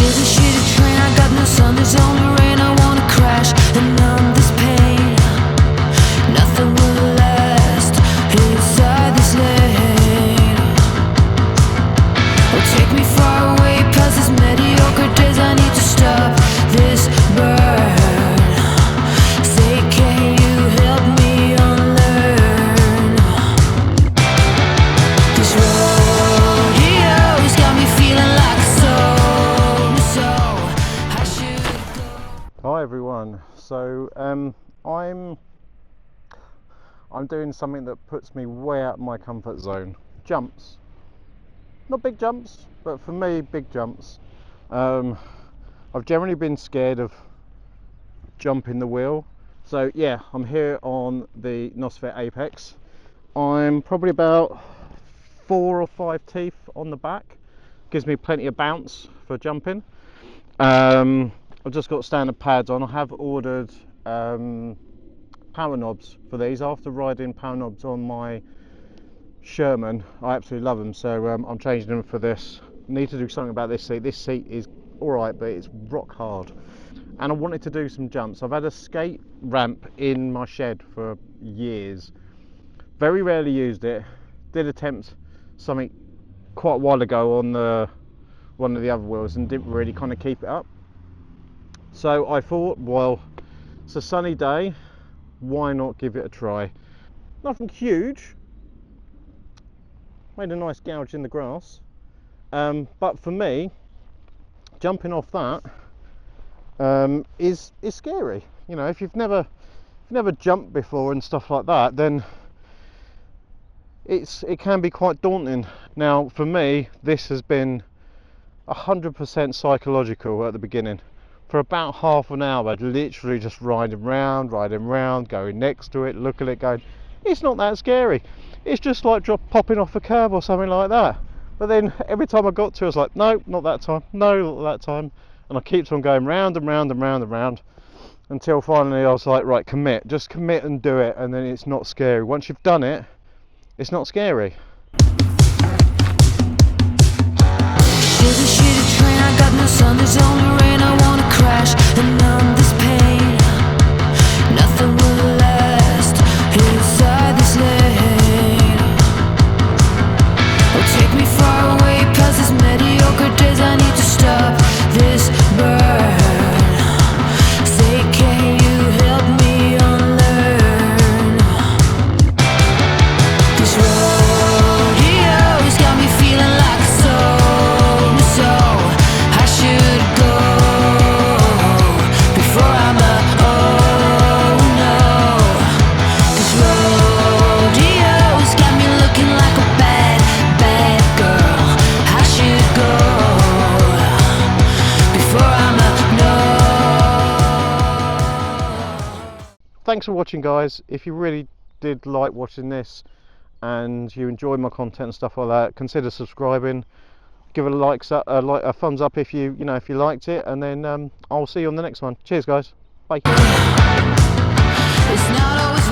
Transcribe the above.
Shitty, shitty train, I got no sun, there's only rain. I wanna crash and numb this pain. Nothing will last inside this lane. Oh, take me far away past these mediocre days. I need to stop this burn. Say, can you help me unlearn? This rodeo's got me feeling like a soul, so I should go. Hi everyone. So I'm doing something that puts me way out of my comfort zone. Jumps. Not big jumps, but for me, big jumps. I've generally been scared of jumping the wheel. So yeah, I'm here on the Nosfet Apex. I'm probably about 4 or 5 teeth on the back. Gives me plenty of bounce for jumping. I've just got standard pads on. I have ordered power knobs for these. After riding power knobs on my Sherman, I absolutely love them, so I'm changing them for this. Need to do something about this seat. This seat is alright, but it's rock hard. And I wanted to do some jumps. I've had a skate ramp in my shed for years. Very rarely used it. Did attempt something quite a while ago on one of the other wheels and didn't really kind of keep it up. So I thought, well, it's a sunny day, why not give it a try? Nothing huge. Made a nice gouge in the grass. But for me, jumping off that is scary. You know, if you've never jumped before and stuff like that, then it can be quite daunting. Now for me, this has been 100% psychological at the beginning. For about half an hour, literally just riding round, going next to it, look at it, going, it's not that scary. It's just like popping off a curb or something like that. But then every time I got to it, I was like, no, not that time, no, not that time. And I kept on going round and round and round and round until finally I was like, right, commit, just commit and do it, and then it's not scary. Once you've done it, it's not scary. Shitty, shitty train, I got no sun, there's only rain. I wanna crash and numb this pain. Nothing will last inside this lane. Oh, take me far away past these mediocre days. I need to stop this burn. Say, can you help me unlearn? This rodeo's got me feeling like a soul, so I should go before I'm a oh no. This rodeo's got me looking like a bad, bad girl. I should go before I'm a no. Thanks for watching, guys. If you really did like watching this and you enjoy my content and stuff like that, consider subscribing. Give it a thumbs up if you liked it, and then I'll see you on the next one. Cheers, guys. Bye. It's not always